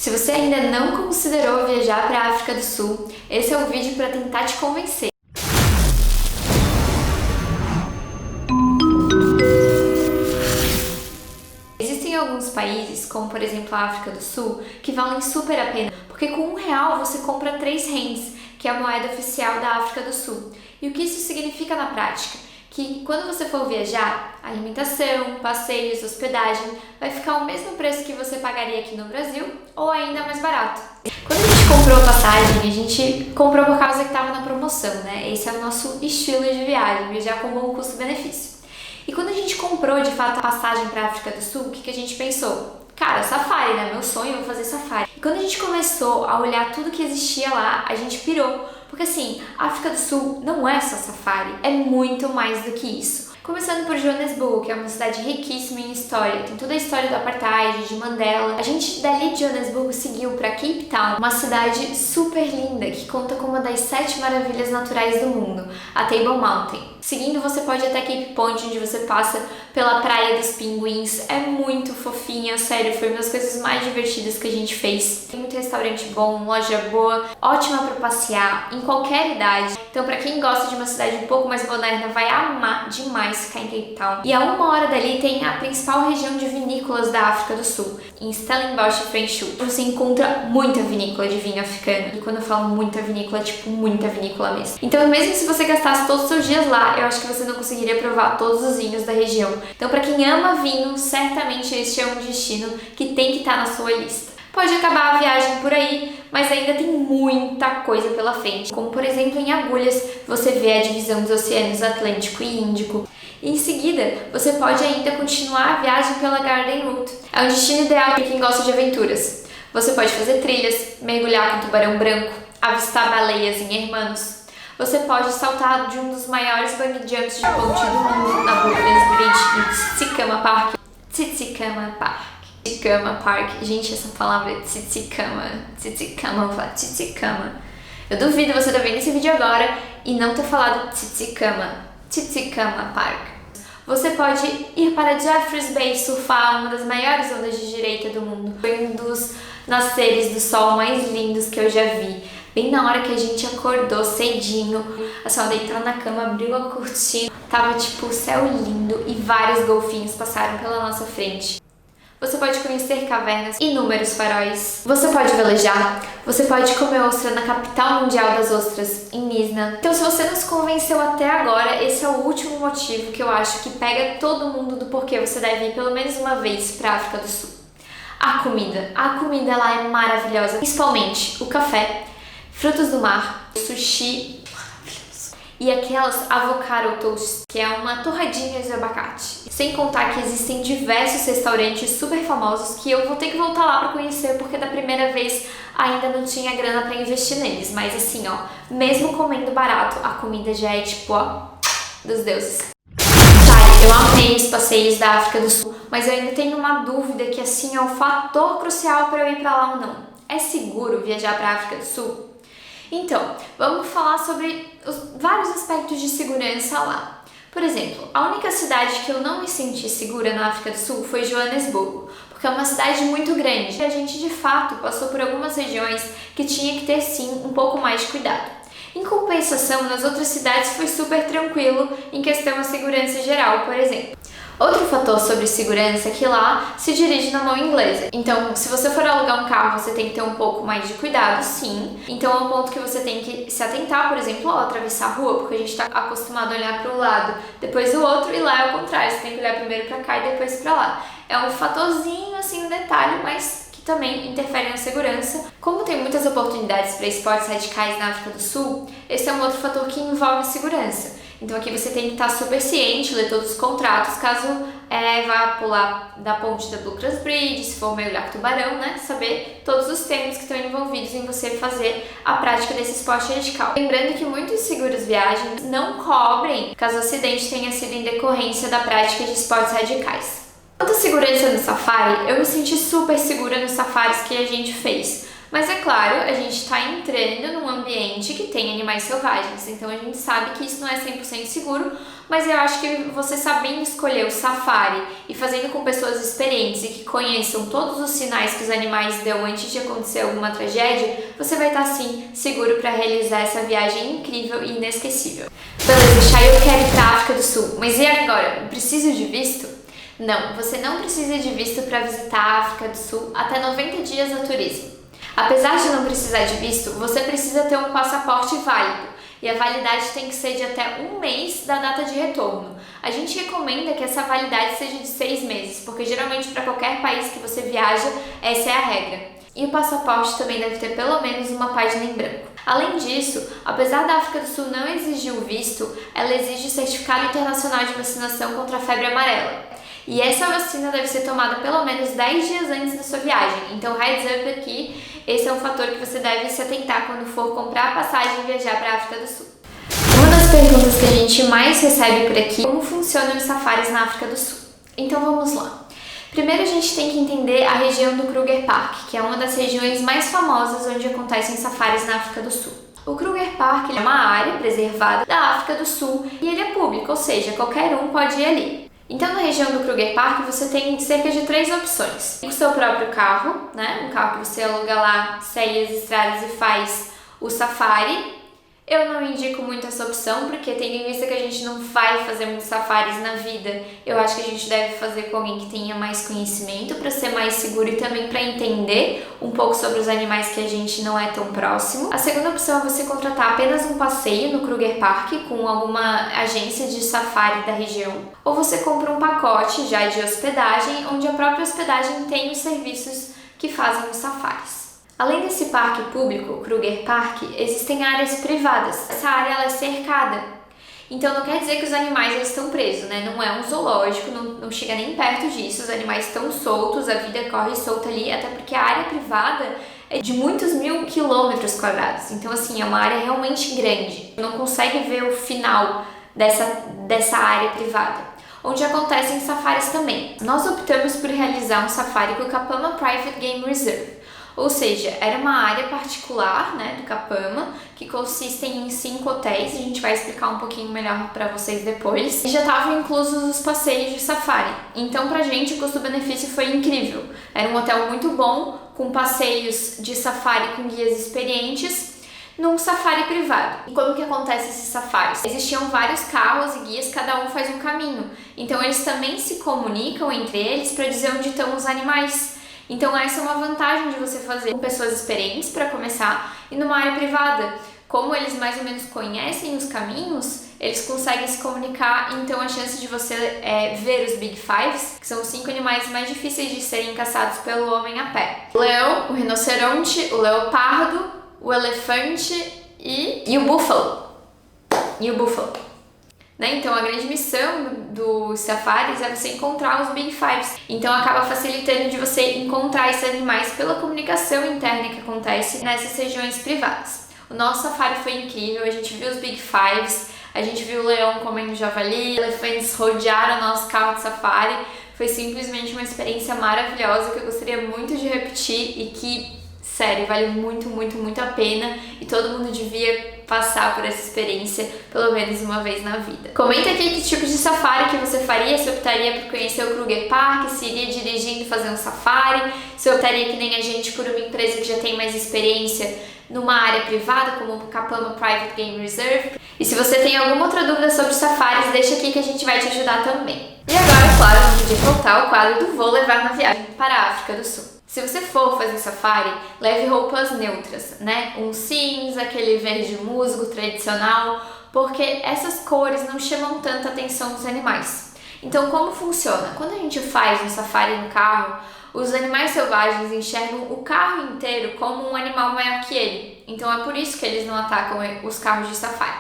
Se você ainda não considerou viajar para a África do Sul, esse é o vídeo para tentar te convencer. Existem alguns países, como por exemplo a África do Sul, que valem super a pena, porque com R$1 você compra 3 rands, que é a moeda oficial da África do Sul. E o que isso significa na prática? Que quando você for viajar, alimentação, passeios, hospedagem, vai ficar o mesmo preço que você pagaria aqui no Brasil ou ainda mais barato. Quando a gente comprou a passagem, a gente comprou por causa que estava na promoção, né? Esse é o nosso estilo de viagem, viajar com bom custo-benefício. E quando a gente comprou de fato a passagem para a África do Sul, o que a gente pensou? Cara, safari, né? Meu sonho é fazer safari. E quando a gente começou a olhar tudo que existia lá, a gente pirou. Porque assim, a África do Sul não é só safari, é muito mais do que isso. Começando por Joanesburgo, que é uma cidade riquíssima em história, tem toda a história do apartheid, de Mandela. A gente dali de Joanesburgo seguiu para Cape Town, uma cidade super linda que conta com uma das 7 maravilhas naturais do mundo, a Table Mountain. Seguindo, você pode ir até Cape Point, onde você passa pela Praia dos Pinguins. É muito fofinha, sério, foi uma das coisas mais divertidas que a gente fez. Tem muito restaurante bom, loja boa, ótima para passear, em qualquer idade. Então, para quem gosta de uma cidade um pouco mais moderna, vai amar demais ficar em Cape Town. E a 1 hora dali tem a principal região de vinícolas da África do Sul, em Stellenbosch e Franschhoek. Você encontra muita vinícola de vinho africano. E quando eu falo muita vinícola, é tipo muita vinícola mesmo. Então, mesmo se você gastasse todos os seus dias lá, eu acho que você não conseguiria provar todos os vinhos da região. Então, para quem ama vinho, certamente este é um destino que tem que estar na sua lista. Pode acabar a viagem por aí, mas ainda tem muita coisa pela frente. Como, por exemplo, em Agulhas, você vê a divisão dos oceanos Atlântico e Índico. E em seguida, você pode ainda continuar a viagem pela Garden Route. É um destino ideal para quem gosta de aventuras. Você pode fazer trilhas, mergulhar com tubarão branco, avistar baleias em Hermanos. Você pode saltar de um dos maiores bungee jumps de ponte do mundo na Brooklyn Bridge no Tsitsikamma Park. Tsitsikamma Park. Tsitsikamma Park. Gente, essa palavra é Tsitsikamma, eu falo Tsitsikamma. Eu duvido você estar vendo esse vídeo agora e não ter falado Tsitsikamma Park. Você pode ir para Jeffreys Bay surfar uma das maiores ondas de direita do mundo. Foi um dos nasceres do sol mais lindos que eu já vi. Bem na hora que a gente acordou cedinho, a senhora deitou na cama, abriu a cortina, tava tipo o céu lindo e vários golfinhos passaram pela nossa frente. Você pode conhecer cavernas e inúmeros faróis. Você pode velejar. Você pode comer ostra na capital mundial das ostras, em Misna. Então, se você não se convenceu até agora, esse é o último motivo que eu acho que pega todo mundo do porquê você deve ir pelo menos uma vez para a África do Sul. A comida lá é maravilhosa, principalmente o café, frutos do mar, sushi e aquelas avocado toast, que é uma torradinha de abacate. Sem contar que existem diversos restaurantes super famosos que eu vou ter que voltar lá para conhecer, porque da primeira vez ainda não tinha grana para investir neles. Mas assim, ó, mesmo comendo barato, a comida já é tipo, ó, dos deuses. Tá, eu amei os passeios da África do Sul, mas eu ainda tenho uma dúvida que assim é o fator crucial para eu ir para lá ou não. É seguro viajar para a África do Sul? Então, vamos falar sobre os vários aspectos de segurança lá. Por exemplo, a única cidade que eu não me senti segura na África do Sul foi Joanesburgo, porque é uma cidade muito grande e a gente de fato passou por algumas regiões que tinha que ter sim um pouco mais de cuidado. Em compensação, nas outras cidades foi super tranquilo em questão à segurança geral, por exemplo. Outro fator sobre segurança é que lá se dirige na mão inglesa. Então, se você for alugar um carro, você tem que ter um pouco mais de cuidado, sim. Então, é um ponto que você tem que se atentar, por exemplo, ao atravessar a rua, porque a gente está acostumado a olhar para um lado, depois o outro, e lá é o contrário. Você tem que olhar primeiro para cá e depois para lá. É um fatorzinho, assim, um detalhe, mas que também interfere na segurança. Como tem muitas oportunidades para esportes radicais na África do Sul, esse é um outro fator que envolve segurança. Então aqui você tem que estar super ciente, ler todos os contratos, caso vá pular da ponte da Brooklyn Bridge, se for mergulhar com tubarão, né? Saber todos os termos que estão envolvidos em você fazer a prática desse esporte radical. Lembrando que muitos seguros viagens não cobrem caso o acidente tenha sido em decorrência da prática de esportes radicais. Quanto à segurança no safari, eu me senti super segura nos safaris que a gente fez. Mas é claro, a gente está entrando num ambiente que tem animais selvagens, então a gente sabe que isso não é 100% seguro, mas eu acho que você sabendo escolher o safari e fazendo com pessoas experientes e que conheçam todos os sinais que os animais dão antes de acontecer alguma tragédia, você vai estar sim seguro para realizar essa viagem incrível e inesquecível. Beleza, Chay, eu quero ir para a África do Sul, mas e agora? Eu preciso de visto? Não, você não precisa de visto para visitar a África do Sul até 90 dias a turismo. Apesar de não precisar de visto, você precisa ter um passaporte válido e a validade tem que ser de até 1 mês da data de retorno. A gente recomenda que essa validade seja de 6 meses, porque geralmente para qualquer país que você viaja, essa é a regra. E o passaporte também deve ter pelo menos uma página em branco. Além disso, apesar da África do Sul não exigir o visto, ela exige certificado internacional de vacinação contra a febre amarela. E essa vacina deve ser tomada pelo menos 10 dias antes da sua viagem. Então, heads up aqui, esse é um fator que você deve se atentar quando for comprar a passagem e viajar para a África do Sul. Uma das perguntas que a gente mais recebe por aqui é como funcionam os safaris na África do Sul. Então, vamos lá. Primeiro, a gente tem que entender a região do Kruger Park, que é uma das regiões mais famosas onde acontecem safaris na África do Sul. O Kruger Park é uma área preservada da África do Sul e ele é público, ou seja, qualquer um pode ir ali. Então, na região do Kruger Park, você tem cerca de 3 opções. O seu próprio carro, né? Um carro que você aluga lá, segue as estradas e faz o safari. Eu não indico muito essa opção, porque tendo em vista que a gente não vai fazer muitos safaris na vida, eu acho que a gente deve fazer com alguém que tenha mais conhecimento para ser mais seguro e também para entender um pouco sobre os animais que a gente não é tão próximo. A segunda opção é você contratar apenas um passeio no Kruger Park com alguma agência de safari da região, ou você compra um pacote já de hospedagem, onde a própria hospedagem tem os serviços que fazem os safaris. Além desse parque público, o Kruger Park, existem áreas privadas. Essa área ela é cercada. Então não quer dizer que os animais eles estão presos, né? Não é um zoológico, não chega nem perto disso. Os animais estão soltos, a vida corre solta ali, até porque a área privada é de muitos 1000 quilômetros quadrados. Então assim, é uma área realmente grande. Não consegue ver o final dessa área privada, onde acontecem safaris também. Nós optamos por realizar um safari com o Kapama Private Game Reserve. Ou seja, era uma área particular, né, do Kapama, que consiste em 5 hotéis, a gente vai explicar um pouquinho melhor para vocês depois. E já estavam inclusos os passeios de safari. Então, pra gente, o custo-benefício foi incrível. Era um hotel muito bom, com passeios de safari com guias experientes, num safari privado. E como que acontece esses safaris? Existiam vários carros e guias, cada um faz um caminho. Então, eles também se comunicam entre eles para dizer onde estão os animais. Então essa é uma vantagem de você fazer com pessoas experientes para começar e numa área privada. Como eles mais ou menos conhecem os caminhos, eles conseguem se comunicar, então a chance de você ver os Big Fives, que são os 5 animais mais difíceis de serem caçados pelo homem a pé. O leão, o rinoceronte, o leopardo, o elefante e o búfalo. Né? Então a grande missão dos safaris é você encontrar os Big Fives. Então acaba facilitando de você encontrar esses animais pela comunicação interna que acontece nessas regiões privadas. O nosso safari foi incrível, a gente viu os Big Fives, a gente viu o leão comendo javali, elefantes rodearam o nosso carro de safari. Foi simplesmente uma experiência maravilhosa que eu gostaria muito de repetir e que, sério, vale muito, muito, muito a pena e todo mundo devia passar por essa experiência pelo menos uma vez na vida. Comenta aqui que tipo de safari que você faria, se optaria por conhecer o Kruger Park, se iria dirigindo e fazer um safari, se optaria que nem a gente por uma empresa que já tem mais experiência numa área privada, como o Kapama Private Game Reserve. E se você tem alguma outra dúvida sobre safaris, deixa aqui que a gente vai te ajudar também. E agora, claro, não podia faltar o quadro do Vou Levar na Viagem para a África do Sul. Se você for fazer safari, leve roupas neutras, né? Um cinza, aquele verde musgo tradicional, porque essas cores não chamam tanta atenção dos animais. Então, como funciona? Quando a gente faz um safari no carro, os animais selvagens enxergam o carro inteiro como um animal maior que ele. Então, é por isso que eles não atacam os carros de safari.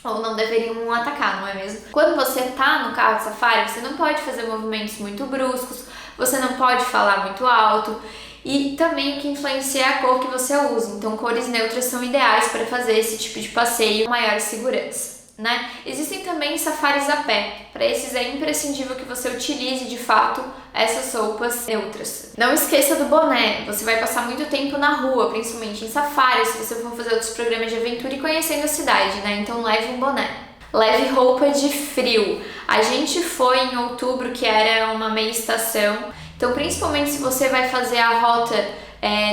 Ou não deveriam atacar, não é mesmo? Quando você tá no carro de safari, você não pode fazer movimentos muito bruscos, você não pode falar muito alto e também o que influencia é a cor que você usa. Então, cores neutras são ideais para fazer esse tipo de passeio com maior segurança. né? Existem também safaris a pé. Para esses é imprescindível que você utilize de fato essas roupas neutras. Não esqueça do boné. Você vai passar muito tempo na rua, principalmente em safaris, se você for fazer outros programas de aventura e conhecendo a cidade, né? Então leve um boné. Leve roupa de frio. A gente foi em outubro, que era uma meia estação. Então, principalmente se você vai fazer a rota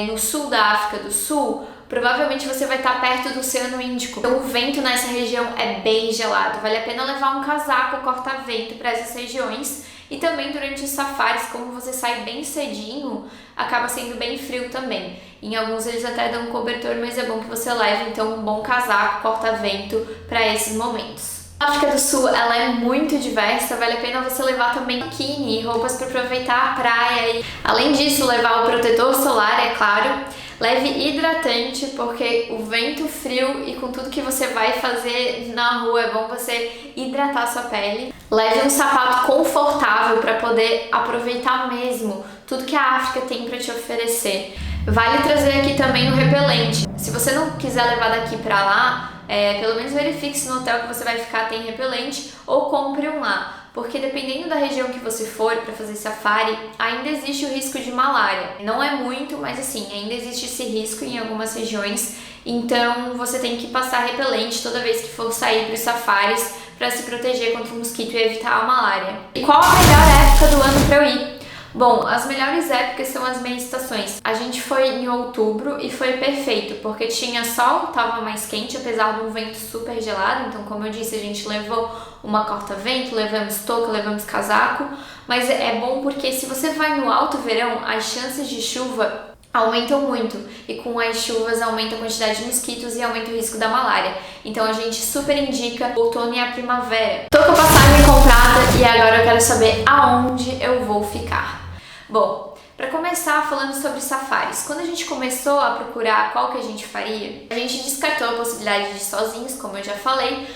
no sul da África do Sul, provavelmente você vai estar perto do Oceano Índico. Então o vento nessa região é bem gelado. Vale a pena levar um casaco corta-vento para essas regiões. E também durante os safaris, como você sai bem cedinho, acaba sendo bem frio também. Em alguns eles até dão um cobertor, mas é bom que você leve então um bom casaco corta-vento para esses momentos. A África do Sul, ela é muito diversa, vale a pena você levar também biquíni, roupas para aproveitar a praia. E, além disso, levar o protetor solar, é claro. Leve hidratante, porque o vento frio e com tudo que você vai fazer na rua é bom você hidratar a sua pele. Leve um sapato confortável para poder aproveitar mesmo tudo que a África tem para te oferecer. Vale trazer aqui também o repelente. Se você não quiser levar daqui para lá, pelo menos verifique se no hotel que você vai ficar tem repelente ou compre um lá. Porque dependendo da região que você for para fazer safari, ainda existe o risco de malária. Não é muito, mas assim, ainda existe esse risco em algumas regiões. Então você tem que passar repelente toda vez que for sair para os safaris para se proteger contra o mosquito e evitar a malária. E qual a melhor época do ano para eu ir? Bom, as melhores épocas são as meias estações. A gente foi em outubro e foi perfeito, porque tinha sol, tava mais quente, apesar de um vento super gelado. Então, como eu disse, a gente levou uma corta-vento, levamos touca, levamos casaco. Mas é bom porque se você vai no alto verão, as chances de chuva aumentam muito. E com as chuvas aumenta a quantidade de mosquitos e aumenta o risco da malária. Então a gente super indica o outono e a primavera. Tô com a passagem comprada e agora eu quero saber aonde eu vou ficar. Bom, para começar falando sobre safaris, quando a gente começou a procurar qual que a gente faria, a gente descartou a possibilidade de ir sozinhos, como eu já falei,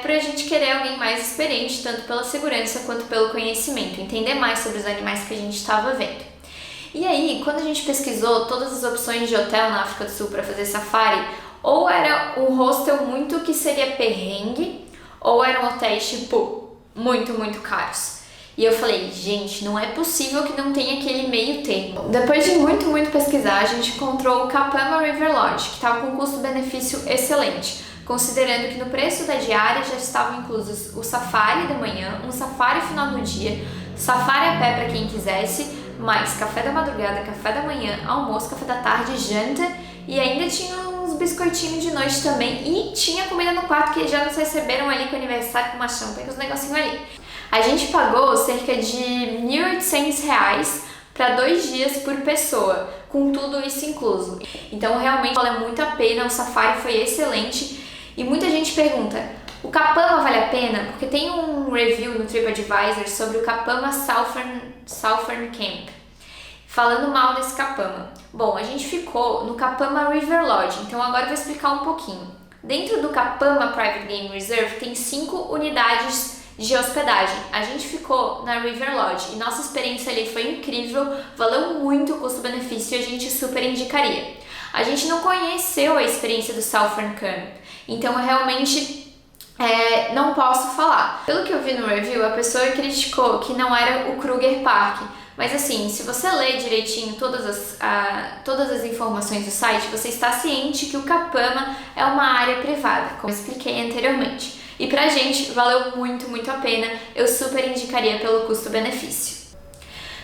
pra gente querer alguém mais experiente, tanto pela segurança quanto pelo conhecimento, entender mais sobre os animais que a gente estava vendo. E aí, quando a gente pesquisou todas as opções de hotel na África do Sul para fazer safari, ou era um hostel muito que seria perrengue, ou eram hotéis tipo muito caros. E eu falei, gente, não é possível que não tenha aquele meio termo. Depois de muito pesquisar, a gente encontrou o Kapama River Lodge, que estava com um custo-benefício excelente, considerando que no preço da diária já estavam inclusos o safari da manhã, um safari final do dia, safari a pé para quem quisesse, mais café da madrugada, café da manhã, almoço, café da tarde, janta, e ainda tinha uns biscoitinhos de noite também, e tinha comida no quarto que já nos receberam ali com o aniversário, com uma champanhe, com os negocinhos ali. A gente pagou cerca de R$ 1.800 para 2 dias por pessoa, com tudo isso incluso. Então realmente vale muito a pena, o safari foi excelente. E muita gente pergunta, o Kapama vale a pena? Porque tem um review no TripAdvisor sobre o Kapama Southern Camp, falando mal desse Kapama. Bom, a gente ficou no Kapama River Lodge, então agora eu vou explicar um pouquinho. Dentro do Kapama Private Game Reserve tem 5 unidades de hospedagem. A gente ficou na River Lodge e nossa experiência ali foi incrível, valeu muito o custo-benefício e a gente super indicaria. A gente não conheceu a experiência do Southern Camp, então eu realmente não posso falar. Pelo que eu vi no review, a pessoa criticou que não era o Kruger Park, mas assim, se você ler direitinho todas as informações do site, você está ciente que o Kapama é uma área privada, como eu expliquei anteriormente. E pra gente valeu muito a pena, eu super indicaria pelo custo-benefício.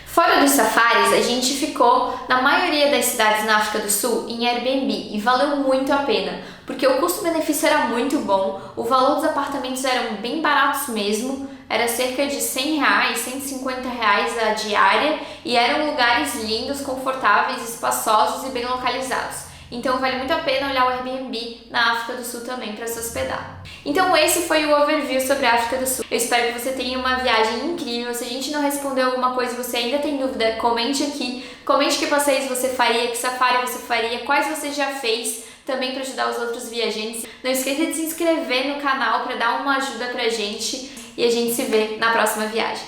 Fora dos safaris, a gente ficou na maioria das cidades na África do Sul em Airbnb e valeu muito a pena, porque o custo-benefício era muito bom, o valor dos apartamentos eram bem baratos mesmo, era cerca de R$100, R$150 a diária e eram lugares lindos, confortáveis, espaçosos e bem localizados. Então vale muito a pena olhar o Airbnb na África do Sul também para se hospedar. Então esse foi o overview sobre a África do Sul. Eu espero que você tenha uma viagem incrível. Se a gente não respondeu alguma coisa e você ainda tem dúvida, comente aqui. Comente que passeios você faria, que safari você faria, quais você já fez, também para ajudar os outros viajantes. Não esqueça de se inscrever no canal para dar uma ajuda pra gente e a gente se vê na próxima viagem.